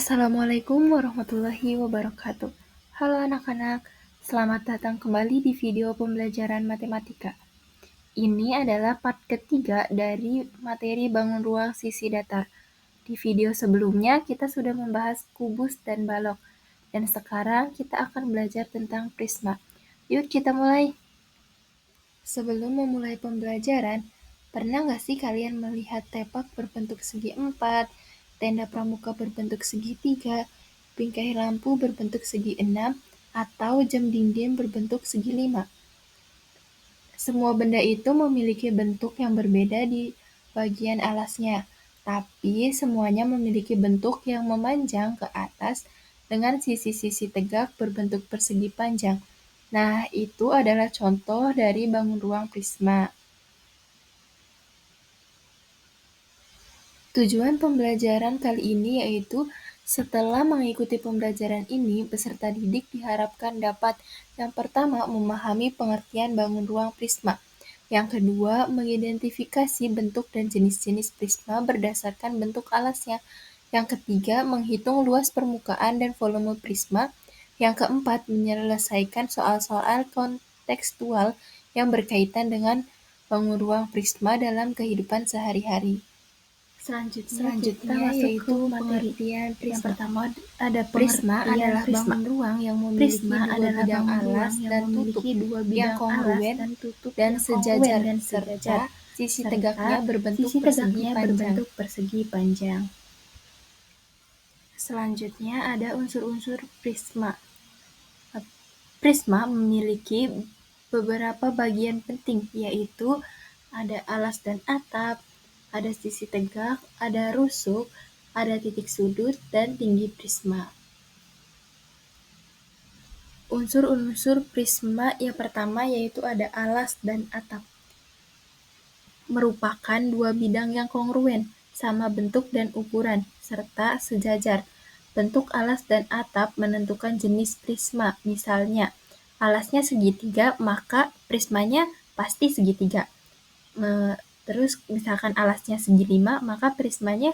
Assalamualaikum warahmatullahi wabarakatuh. Halo anak-anak, selamat datang kembali di video pembelajaran matematika. Ini adalah part ketiga dari materi bangun ruang sisi datar. Di video sebelumnya kita sudah membahas kubus dan balok, dan sekarang kita akan belajar tentang prisma. Yuk kita mulai. Sebelum memulai pembelajaran, pernah nggak sih kalian melihat tepak berbentuk segi 4, tenda pramuka berbentuk segitiga, bingkai lampu berbentuk segi 6, atau jam dinding berbentuk segi 5? Semua benda itu memiliki bentuk yang berbeda di bagian alasnya, tapi semuanya memiliki bentuk yang memanjang ke atas dengan sisi-sisi tegak berbentuk persegi panjang. Nah, itu adalah contoh dari bangun ruang prisma. Tujuan pembelajaran kali ini yaitu setelah mengikuti pembelajaran ini, peserta didik diharapkan dapat yang pertama memahami pengertian bangun ruang prisma, yang kedua mengidentifikasi bentuk dan jenis-jenis prisma berdasarkan bentuk alasnya, yang ketiga menghitung luas permukaan dan volume prisma, yang keempat menyelesaikan soal-soal kontekstual yang berkaitan dengan bangun ruang prisma dalam kehidupan sehari-hari. Selanjutnya kita masuk ke pengertian prisma. Yang pertama ada prisma adalah bangun ruang yang memiliki dua bidang alas dan tutup yang kongruen dan sejajar serta sisi tegaknya berbentuk persegi panjang. Selanjutnya ada unsur-unsur prisma. Prisma memiliki beberapa bagian penting, yaitu ada alas dan atap, ada sisi tegak, ada rusuk, ada titik sudut, dan tinggi prisma. Unsur-unsur prisma yang pertama yaitu ada alas dan atap. Merupakan dua bidang yang kongruen, sama bentuk dan ukuran, serta sejajar. Bentuk alas dan atap menentukan jenis prisma. Misalnya, alasnya segitiga, maka prismanya pasti segitiga. Terus misalkan alasnya segi 5, maka prismanya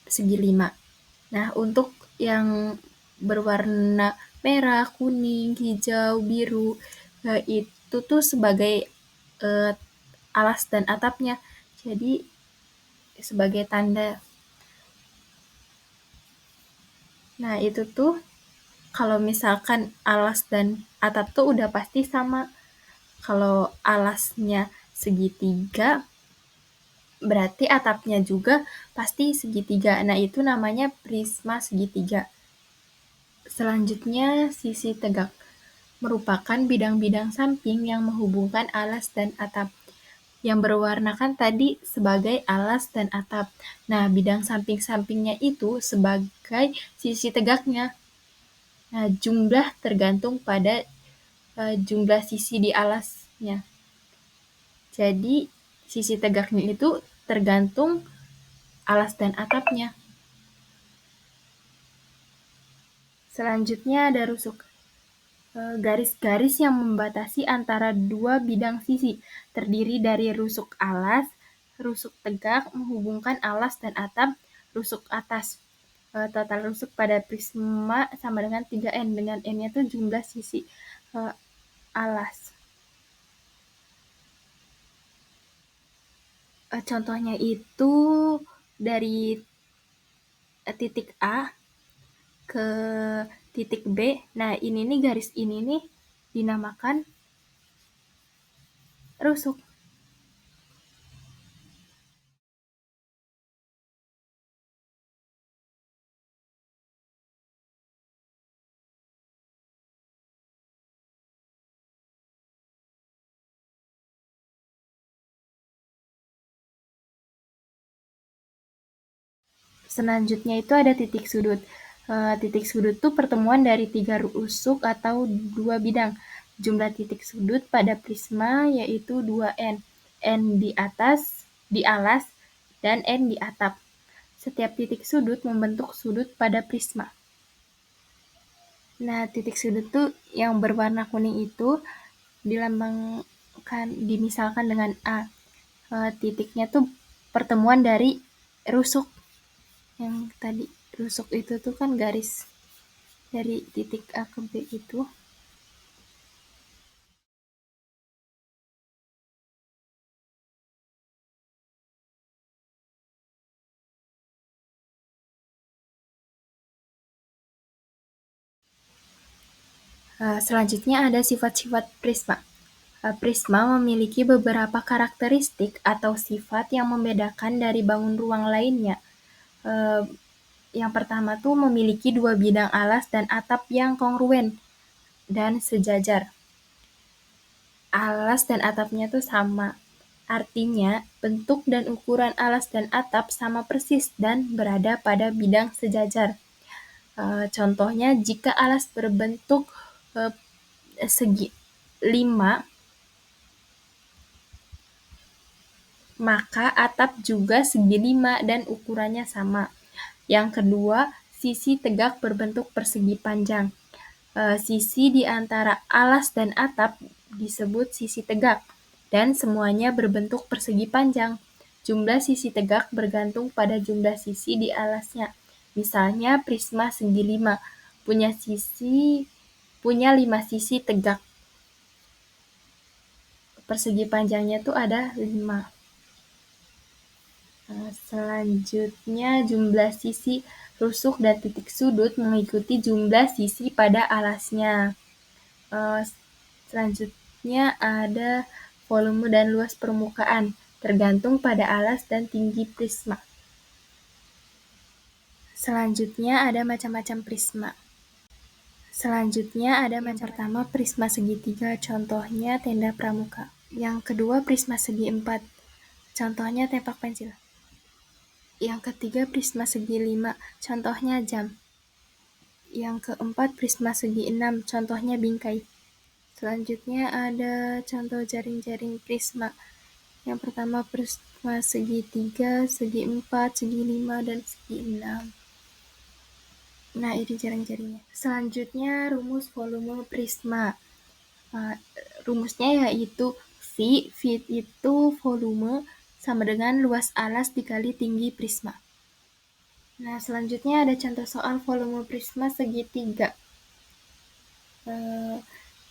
segi 5. Nah, untuk yang berwarna merah, kuning, hijau, biru, itu tuh sebagai alas dan atapnya. Jadi sebagai tanda. Nah, itu tuh kalau misalkan alas dan atap tuh udah pasti sama. Kalau alasnya segitiga, berarti atapnya juga pasti segitiga. Nah, itu namanya prisma segitiga. Selanjutnya, sisi tegak merupakan bidang-bidang samping yang menghubungkan alas dan atap. Yang berwarnakan tadi sebagai alas dan atap. Nah, bidang samping-sampingnya itu sebagai sisi tegaknya. Nah, jumlah tergantung pada jumlah sisi di alasnya. Jadi, sisi tegaknya itu tergantung alas dan atapnya. Selanjutnya ada rusuk. Garis-garis yang membatasi antara dua bidang sisi, terdiri dari rusuk alas, rusuk tegak menghubungkan alas dan atap, rusuk atas. Total rusuk pada prisma sama dengan 3N, dengan N-nya itu jumlah sisi alas. Contohnya itu dari titik A ke titik B. Nah, ini nih garis ini nih dinamakan rusuk. Selanjutnya itu ada titik sudut. Titik sudut itu pertemuan dari 3 rusuk atau 2 bidang. Jumlah titik sudut pada prisma yaitu 2N. N di atas, di alas, dan N di atap. Setiap titik sudut membentuk sudut pada prisma. Nah, titik sudut tuh yang berwarna kuning itu dilambangkan, dimisalkan dengan A. Titiknya tuh pertemuan dari rusuk yang tadi. Rusuk itu tuh kan garis dari titik A ke B itu. Selanjutnya ada sifat-sifat prisma. Prisma memiliki beberapa karakteristik atau sifat yang membedakan dari bangun ruang lainnya. Yang pertama tuh memiliki dua bidang alas dan atap yang kongruen dan sejajar. Alas dan atapnya tuh sama. Artinya, bentuk dan ukuran alas dan atap sama persis dan berada pada bidang sejajar. Contohnya, jika alas berbentuk segi 5, maka atap juga segi 5 dan ukurannya sama. Yang kedua, sisi tegak berbentuk persegi panjang. Sisi di antara alas dan atap disebut sisi tegak, dan semuanya berbentuk persegi panjang. Jumlah sisi tegak bergantung pada jumlah sisi di alasnya. Misalnya prisma segi 5 punya 5 sisi tegak. Persegi panjangnya tuh ada 5. Selanjutnya jumlah sisi rusuk dan titik sudut mengikuti jumlah sisi pada alasnya. Selanjutnya ada volume dan luas permukaan, tergantung pada alas dan tinggi prisma. Selanjutnya ada macam-macam prisma. Yang pertama prisma segitiga, contohnya tenda pramuka. Yang kedua prisma segi 4, contohnya tempat pensil. Yang ketiga prisma segi 5, contohnya jam. Yang keempat prisma segi 6, contohnya bingkai. Selanjutnya ada contoh jaring-jaring prisma. Yang pertama prisma segi 3, segi 4, segi 5, dan segi 6. Nah, ini jaring-jaringnya. Selanjutnya rumus volume prisma. Rumusnya yaitu V itu volume sama dengan luas alas dikali tinggi prisma. Nah, selanjutnya ada contoh soal volume prisma segitiga.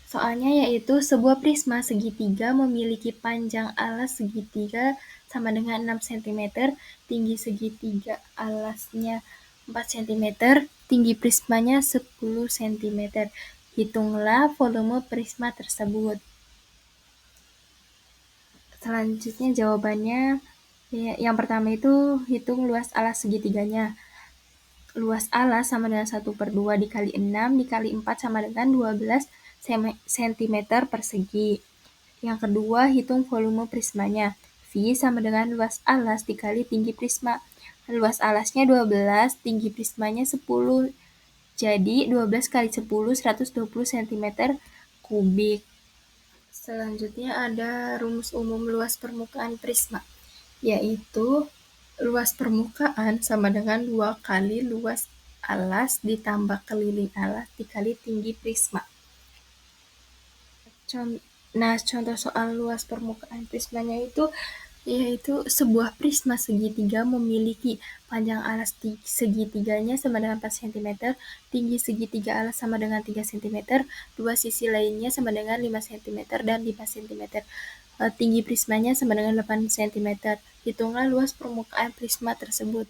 Soalnya yaitu sebuah prisma segitiga memiliki panjang alas segitiga sama dengan 6 cm, tinggi segitiga alasnya 4 cm, tinggi prismanya 10 cm. Hitunglah volume prisma tersebut. Selanjutnya jawabannya, yang pertama itu hitung luas alas segitiganya. Luas alas sama dengan 1/2 dikali 6 dikali 4 sama dengan 12 cm persegi. Yang kedua, hitung volume prismanya. V sama dengan luas alas dikali tinggi prisma. Luas alasnya 12, tinggi prismanya 10. Jadi 12 kali 10, 120 cm kubik. Selanjutnya ada rumus umum luas permukaan prisma, yaitu luas permukaan sama dengan 2 kali luas alas ditambah keliling alas dikali tinggi prisma. Contoh soal luas permukaan prismanya itu yaitu sebuah prisma segitiga memiliki panjang alas segitiganya sama dengan 4 cm, tinggi segitiga alas sama dengan 3 cm, dua sisi lainnya sama dengan 5 cm dan 5 cm. Tinggi prismanya sama dengan 8 cm. Hitunglah luas permukaan prisma tersebut.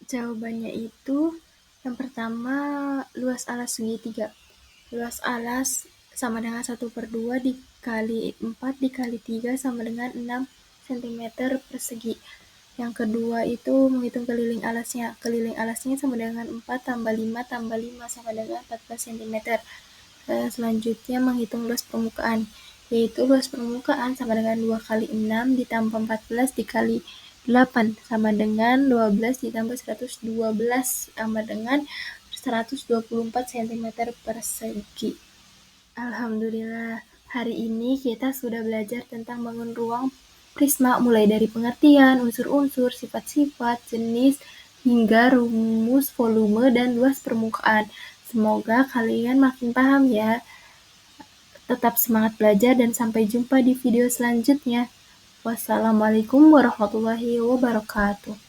Jawabannya itu yang pertama luas alas segitiga. Luas alas sama dengan 1/2 dikali 4 dikali 3 sama dengan 6 cm persegi. Yang kedua itu menghitung keliling alasnya. Keliling alasnya sama dengan 4 tambah 5 tambah 5 sama dengan 14 cm. Selanjutnya menghitung luas permukaan, yaitu luas permukaan sama dengan 2 kali 6 ditambah 14 dikali 8 sama dengan 12 ditambah 112 sama dengan 124 cm persegi. Alhamdulillah, hari ini kita sudah belajar tentang bangun ruang prisma mulai dari pengertian, unsur-unsur, sifat-sifat, jenis, hingga rumus volume dan luas permukaan. Semoga kalian makin paham ya. Tetap semangat belajar dan sampai jumpa di video selanjutnya. Wassalamualaikum warahmatullahi wabarakatuh.